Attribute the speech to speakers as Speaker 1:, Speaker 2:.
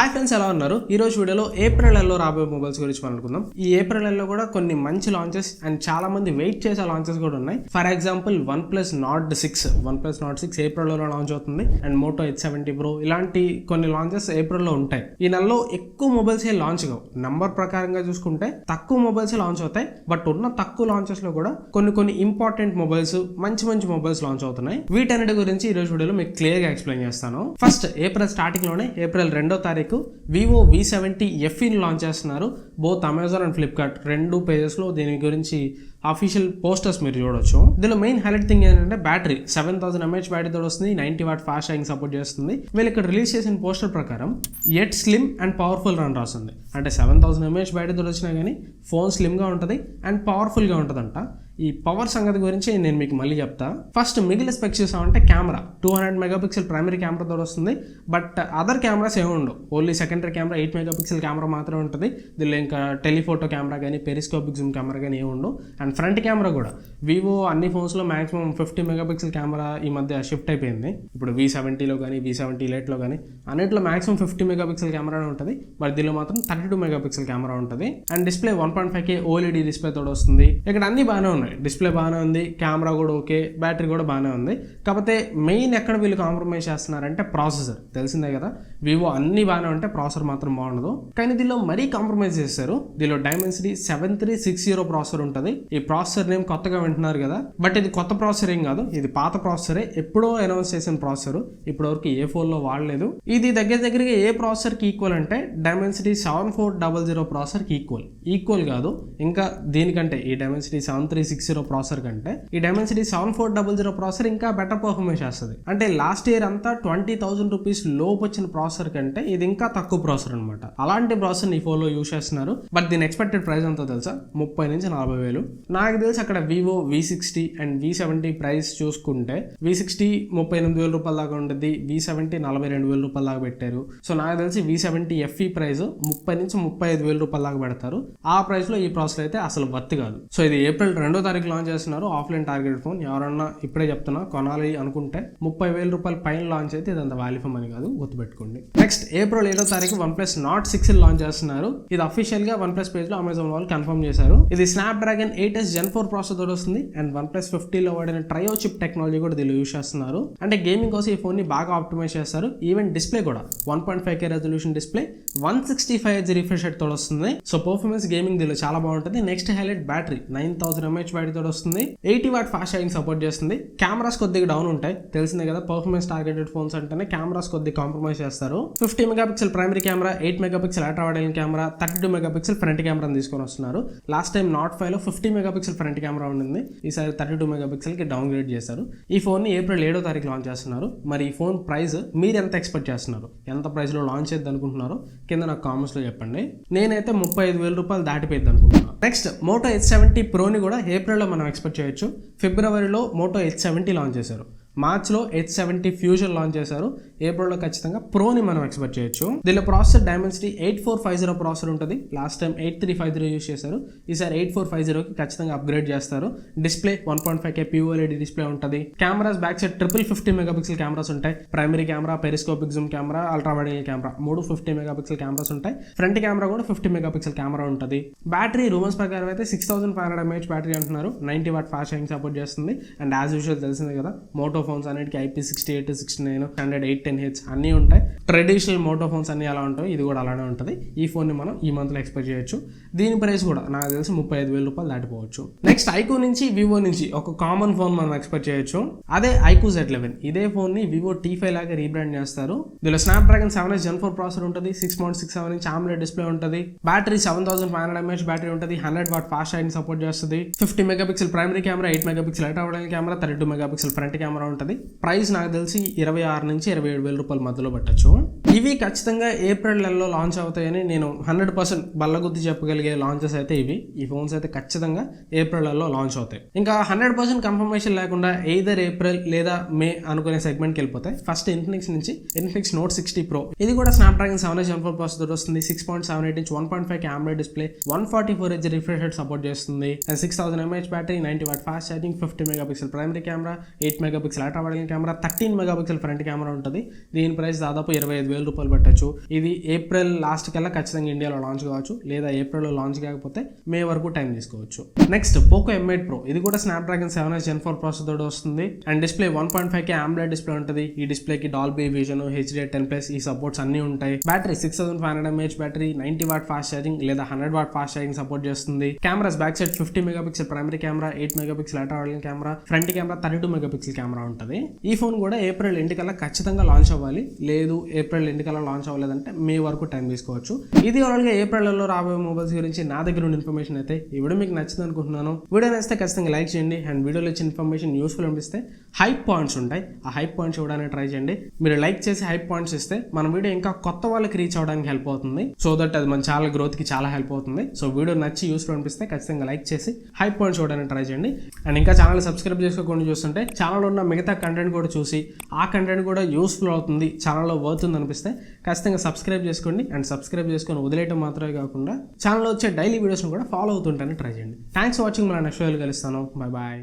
Speaker 1: Hi friends, ఎలా ఉన్నారు? ఈ రోజు వీడియోలో ఏప్రిల్ నెలలో రాబోయే మొబైల్స్ గురించి మాట్లాడుకుందాం. ఈ ఏప్రిల్ నెలలో కూడా కొన్ని మంచి లాంచెస్ అండ్ చాలా మంది వెయిట్ చేసే లాంచెస్ కూడా ఉన్నాయి. ఫర్ ఎగ్జాంపుల్ OnePlus Nord 6 ఏప్రిల్లో లాంచ్ అవుతుంది. అండ్ Moto H70 Pro ఇలాంటి కొన్ని లాంచెస్ ఏప్రిల్లో ఉంటాయి. ఈ నెలలో ఎక్కువ మొబైల్స్ లాంచ్ కావు. నంబర్ ప్రకారంగా చూసుకుంటే తక్కువ మొబైల్స్ లాంచ్ అవుతాయి. బట్ ఉన్న తక్కువ లాంచెస్ లో కూడా కొన్ని ఇంపార్టెంట్ మొబైల్స్, మంచి మొబైల్స్ లాంచ్ అవుతున్నాయి. వీటన్నిటి గురించి ఈ రోజు వీడియోలో మీకు క్లియర్ గా ఎక్స్ప్లెయిన్ చేస్తాను. ఫస్ట్ ఏప్రిల్ స్టార్టింగ్ లోనే ఏప్రిల్ 2వ తారీఖు Vivo V70 FE లాంచ్ చేస్తున్నారు. బోత్ అమెజాన్ అండ్ ఫ్లిప్కార్ట్ రెండు పేజెస్ లో దీని గురించి అఫీషియల్ పోస్టర్స్ మీరు చూడొచ్చు. దీనిలో మెయిన్ హైలైట్ థింగ్ ఏంటంటే బ్యాటరీ 7000 mAh బ్యాటరీతో వస్తుంది. 90 వాట్ ఫాస్ట్ ఛార్జింగ్ సపోర్ట్ చేస్తుంది. వీళ్ళు ఇక్కడ రిలీజ్ చేసిన పోస్టర్ ప్రకారం at slim and powerful run రాస్తుంది. అంటే 7000 mAh బ్యాటరీతో వచ్చినా కానీ ఫోన్ స్లిమ్ గా ఉంటుంది అండ్ పవర్ఫుల్ గా ఉంటుందంట. ఈ పవర్ సంగతి గురించి నేను మీకు మళ్ళీ చెప్తా. ఫస్ట్ మిగిలిన స్పెక్స్ చూసామంటే కెమెరా 200 మెగాపిక్సెల్ ప్రైమరీ కెమెరాతో వస్తుంది. బట్ అదర్ కెమెరాస్ ఏమి ఉండవు. Only secondary camera 8 megapixel camera మాత్రమే ఉంటుంది. దీనిలో ఇంకా టెలిఫోటో కెమెరా కానీ పెరిస్కోపిక్ జూమ్ కెమెరా కానీ ఏమి ఉండవు. అండ్ ఫ్రంట్ కెమెరా కూడా వివో అన్ని ఫోన్స్లో మాక్సిమం 50 మెగాపిక్సెల్ కెమెరా ఈ మధ్య షిఫ్ట్ అయిపోయింది. ఇప్పుడు V70లో కానీ V70 Liteలో కానీ అన్నింటిలో మాక్సిమం 50 మెగాపిక్సెల్ కెమెరా ఉంటుంది. బట్ దీనిలో మాత్రం 32 మెగాపిక్సెల్ కెమెరా ఉంటుంది. And display 1.5K OLED display తోడు వస్తుంది. ఇక్కడ అన్ని బాగానే ఉన్నాయి. డిస్ప్లే బాగానే ఉంది, కెమెరా కూడా ఓకే, బ్యాటరీ కూడా బాగానే ఉంది. కాకపోతే మెయిన్ ఎక్కడ వీళ్ళు కాంప్రమైజ్ చేస్తున్నారంటే ప్రాసెసర్. తెలిసిందే కదా, వివో అన్ని బాగానే ఉంటే ప్రాసెసర్ మాత్రం బాగుండదు. కానీ దీనిలో మరీ కాంప్రమైజ్ చేస్తారు. దీనిలో Dimensity 7360 ప్రాసెసర్ ఉంటుంది. ఈ ప్రాసెసర్ నేమ్ కొత్తగా వింటున్నారు కదా, బట్ ఇది కొత్త ప్రాసెసర్ ఏం కాదు. ఇది పాత ప్రాసెసరే, ఎప్పుడో అనౌన్స్ చేసిన ప్రాసెసర్. ఇప్పటివరకు ఏ ఫోన్లో వాడలేదు. ఇది దగ్గరగా ఏ ప్రాసెసర్కి ఈక్వల్ అంటే Dimensity 7400 ప్రాసెసర్కి ఈక్వల్ కాదు, ఇంకా దీనికంటే ఈ Dimensity 7360 ప్రాసెసర్ కంటే ఈ Dimensity 7400 ప్రాసెసర్ ఇంకా బెటర్ పర్ఫార్మెన్స్ చేస్తుంది. అంటే లాస్ట్ ఇయర్ అంతా 20,000 రూపీస్ లోపు వచ్చిన ప్రాసెసర్ కంటే ఇది ఇంకా తక్కువ ప్రాసెసర్ అనమాట. అలాంటి ప్రాసెసర్ ఈ ఫోన్లో యూజ్ చేస్తున్నారు. బట్ దీని ఎక్స్పెక్టెడ్ ప్రైస్ ఎంతో తెలుసా? 30 నుంచి 40,000. నాకు తెలిసి అక్కడ Vivo V60 and V70 price చూసుకుంటే V60 38,000 రూపాయల దాకా ఉంటుంది. V70 42,000 రూపాయల దాకా పెట్టారు. సో నాకు తెలిసి V70 FE ప్రైస్ 30 నుంచి 35,000 రూపాయల దాకా పెడతారు. ఆ ప్రైస్ లో ఈ ప్రాసెసర్ అయితే అసలు వర్త్ కాదు. సో ఇది ఏప్రిల్ 2వ తారీఖు లాంచ్ చేస్తున్నారు. Offline target phone. ఎవరన్నా ఇప్పుడే చెప్తున్నా కొనాలి అనుకుంటే 30,000 రూపాయల పైన లాంచ్ అయితే ఇదంత వాల్యూ ఫోన్ అని కాదు, గుర్తుపెట్టుకోండి. నెక్స్ట్ ఏప్రిల్ 7వ తారీఖు OnePlus Nord 6 లాంచ్ చేస్తున్నారు. ఇది అఫీషియల్ గా OnePlus పేజ్ లో అమెజాన్ వాళ్ళు కన్ఫర్మ్ చేశారు. ఇది Snapdragon 8s Gen 4 ప్రాసెసర్ తోటి వస్తుంది. అండ్ OnePlus 50 లో వాడిన ట్రయో చిప్ టెక్నాలజీ కూడా దీనిలో యూజ్ చేస్తున్నారు. అంటే గేమింగ్ కోసం ఈ ఫోన్ ని బాగా ఆప్టిమైజ్ చేస్తారు. ఈవెన్ డిస్ప్లే కూడా 1.5K resolution display 165Hz refresh rate తోటి వస్తుంది. సో పర్ఫార్మెన్స్ గేమింగ్ దీనిలో చాలా బాగుంటుంది. Next highlight battery 9000 mAh battery తోటి వస్తుంది. 80 వాట్ ఫాస్ట్ ఛార్జింగ్ సపోర్ట్ చేస్తుంది. కెమెరాస్ కొద్దిగా డౌన్ ఉంటాయి, తెలిసిందే కదా. పర్ఫార్మెన్స్ టార్గెటెడ్ ఫోన్స్ అంటేనే కెమెరాస్ కొద్దిగా కాంప్రమైజ్ చేస్తారు. 50 megapixel primary camera, 8 megapixel ultra wide angle camera, 32 megapixel front కెమెరాని తీసుకొని వస్తున్నారు. లాస్ట్ టైం Nord 5 లో 50 మెగాపిక్సెల్ ఫ్రంట్ కెమెరా ఉండింది. ఈసారి 32 మెగాపిక్సెల్ కి డౌన్ గ్రేడ్ చేశారు. ఈ ఫోన్ ని ఏప్రిల్ 7వ తారీఖు లాంచ్ చేస్తున్నారు. మరి ఈ ఫోన్ ప్రైస్ మీరు ఎంత ఎక్స్పెక్ట్ చేస్తున్నారు? ఎంత ప్రైస్ లో లాంచ్ చేద్దాం అనుకుంటున్నారో కింద నాకు కామెంట్స్ లో చెప్పండి. నేనైతే 35,000 రూపాయలు దాటిపోయింది అనుకుంటున్నాను. నెక్స్ట్ Moto H70 Pro ని కూడా ఏప్రిల్లో మనం ఎక్స్పెక్ట్ చేయొచ్చు. ఫిబ్రవరిలో Moto H70 లాంచ్ చేశారు. మార్చ్లో H70 Fusion లాంచ్ చేశారు. ఏప్రిల్లో ఖచ్చితంగా ప్రోని మనం ఎక్స్పెక్ట్ చేయొచ్చు. దీనిలో ప్రాసెసర్ Dimensity 8450 ప్రాసెసర్ ఉంటుంది. లాస్ట్ టైం 8350 యూజ్ చేశారు. ఈసారి 8450కి ఖచ్చితంగా అప్గ్రేడ్ చేస్తారు. డిస్ప్లే 1.5K OLED డిస్ప్లే ఉంటుంది. Cameras back side 50 megapixel cameras ఉంటాయి. Primary camera, periscopic zoom camera, ultra wide angle camera 50 megapixel cameras ఉంటాయి. ఫ్రంట్ కెమెరా కూడా 50 మెగాపిక్సెల్ కెమెరా ఉంటుంది. బ్యాటరీ రూమర్స్ ప్రకారం అయితే 6500 mAh బ్యాటరీ అంటున్నారు. 90 వాట్ ఫాస్ట్ ఛార్జింగ్ సపోర్ట్ చేస్తుంది. And as usual తెలిసిందే కదా, మోటో ఫోన్స్ అన్నిటికీ IP68, 69, స్టాండర్డ్ 810H అన్నీ ఉంటాయి. ట్రెడిషనల్ మోటో ఫోన్స్ అన్ని అలా ఉంటాయి. ఇది కూడా అలానే ఉంటుంది. ఈ ఫోన్ ని మనం ఈ మంత్ లో ఎక్స్పెక్ట్ చేయొచ్చు. దీని ప్రైస్ కూడా నాకు తెలిసి 35,000 రూపాయలు దాటిపోవచ్చు. నెక్స్ట్ ఐక్యూ నుంచి, వివో నుంచి ఒక కామన్ ఫోన్ మనం ఎక్స్పెక్ట్ చేయొచ్చు. అదే ఐక్యూ Z11. ఇదే ఫోన్ ని వివో T5 లాగా రీబ్రాండ్ చేస్తారు. దీనిలో Snapdragon 7s Gen 4 ప్రాసెసర్ ఉంటుంది. 6.67 ఇంచ్ AMOLED డిస్ప్లే ఉంటుంది. బ్యాటరీ 7500 mAh బ్యాటరీ ఉంటుంది. 100 వాట్ ఫాస్ట్ ఛార్జింగ్ సపోర్ట్ చేస్తుంది. 50 megapixel primary camera, 8 megapixel ultra wide angle camera, 32 megapixel front camera ఉంటుంది. ప్రైస్ నాకు తెలిసి 26 నుంచి 27,000 రూపాయల మధ్యలో పెట్టచ్చు. ఇవి ఖచ్చితంగా ఏప్రిల్ నెలలో లాంచ్ అవుతాయని నేను 100% బల్లగుద్ది చెప్పగలిగే లాంచెస్ అయితే ఇవి. ఈ ఫోన్స్ అయితే ఖచ్చితంగా ఏప్రిల్ నెలలో లాంచ్ అవుతాయి. ఇంకా 100% కన్ఫర్మేషన్ లేకుండా ఎయిదర్ ఏప్రిల్ లేదా మే అనుకునే సెగ్మెంట్కి వెళ్ళిపోతాయి. ఫస్ట్ ఇన్ఫినిక్స్ నుంచి Infinix Note 60 Pro. ఇది కూడా Snapdragon 7s Gen 4 ప్రాసెసర్ వస్తుంది. 6.78 inch 1.5K AMOLED display, 144Hz refresh rate support చేస్తుంది. And 6000 mAh battery, 90 watt fast charging, 50 megapixel primary camera, 8 megapixel megapixel ultra wide camera, 13 megapixel front camera ఉంటుంది. దీని price దాదాపు 25,000 రూపాయలు పెట్టచ్చు. ఇది ఏప్రిల్ లాస్ట్ కల్లా ఖచ్చితంగా ఇండియాలో లాంచ్ కావచ్చు, లేదా ఏప్రిల్లో లాంచ్ కాకపోతే మే వరకు టైం తీసుకోవచ్చు. నెక్స్ట్ పోకో M8 Pro, ఇది కూడా స్నాప్డ్రాగన్ 7 Gen 4 ప్రాసెసర్ తోటి వస్తుంది. And display 1.5K AMOLED display ఉంటుంది. ఈ డిస్ప్లేకి డాల్బీ విజన్, HDR10+ ఈ సపోర్ట్స్ అన్ని ఉంటాయి. Battery 6500 mAh battery, 90 watt fast charging లేదా 100 వాట్ ఫాస్ట్ ఛార్జింగ్ సపోర్ట్ చేస్తుంది. Cameras back side 50 megapixel primary camera, 8 megapixel ultra wide camera, front camera 32 megapixel camera ఉంటుంది. ఈ phone కూడా ఏప్రిల్ ఎండ్ కల్లా ఖచ్చితంగా లాంచ్ అవ్వాలి. లేదు ఏప్రిల్ ఎండ్ కల్లా లాంచ్ అవ్వలేదంటే మే వరకు టైం తీసుకోవచ్చు. ఇది ఓవరాల్గా ఏప్రిల్లో రాబోయే మొబైల్స్ గురించి నా దగ్గర ఉన్న ఇన్ఫర్మేషన్ అయితే. ఈ వీడియో మీకు నచ్చింది అనుకుంటున్నాను. వీడియో నచ్చితే ఖచ్చితంగా లైక్ చేయండి. అండ్ వీడియోలో ఇచ్చిన ఇన్ఫర్మేషన్ యూస్ఫుల్ అనిపిస్తే హైప్ పాయింట్స్ ఉంటాయి, ఆ హైప్ పాయింట్స్ ఇవ్వడానికి ట్రై చేయండి. మీరు లైక్ చేసి హైప్ పాయింట్స్ ఇస్తే మన వీడియో ఇంకా కొత్త వాళ్ళకి రీచ్ అవ్వడానికి హెల్ప్ అవుతుంది. సో దట్ అది మన ఛానల్ గ్రోత్కి చాలా హెల్ప్ అవుతుంది. సో వీడియో నచ్చి యూస్ఫుల్ అనిపిస్తే ఖచ్చితంగా లైక్ చేసి హైప్ పాయింట్స్ ఇవ్వడానికి ట్రై చేయండి. అండ్ ఇంకా ఛానల్ సబ్స్క్రైబ్ చేసుకోకుండా చూస్తుంటే ఛానల్ ఉన్న మిగతా కంటెంట్ కూడా చూసి ఆ కంటెంట్ కూడా యూస్ఫుల్ అవుతుంది, ఛానల్లో వర్తుంది అనిపిస్తే ఖచ్చితంగా సబ్స్క్రైబ్ చేసుకోండి. అండ్ సబ్స్క్రైబ్ చేసుకొని వదిలేయటం మాత్రమే కాకుండా ఛానల్లో వచ్చే డైలీ వీడియోస్ని కూడా ఫాలో అవుతుంటానని ట్రై చేయండి. Thanks for watching. మన నెక్స్ట్ వీడియోలో కలుస్తాను. Bye bye.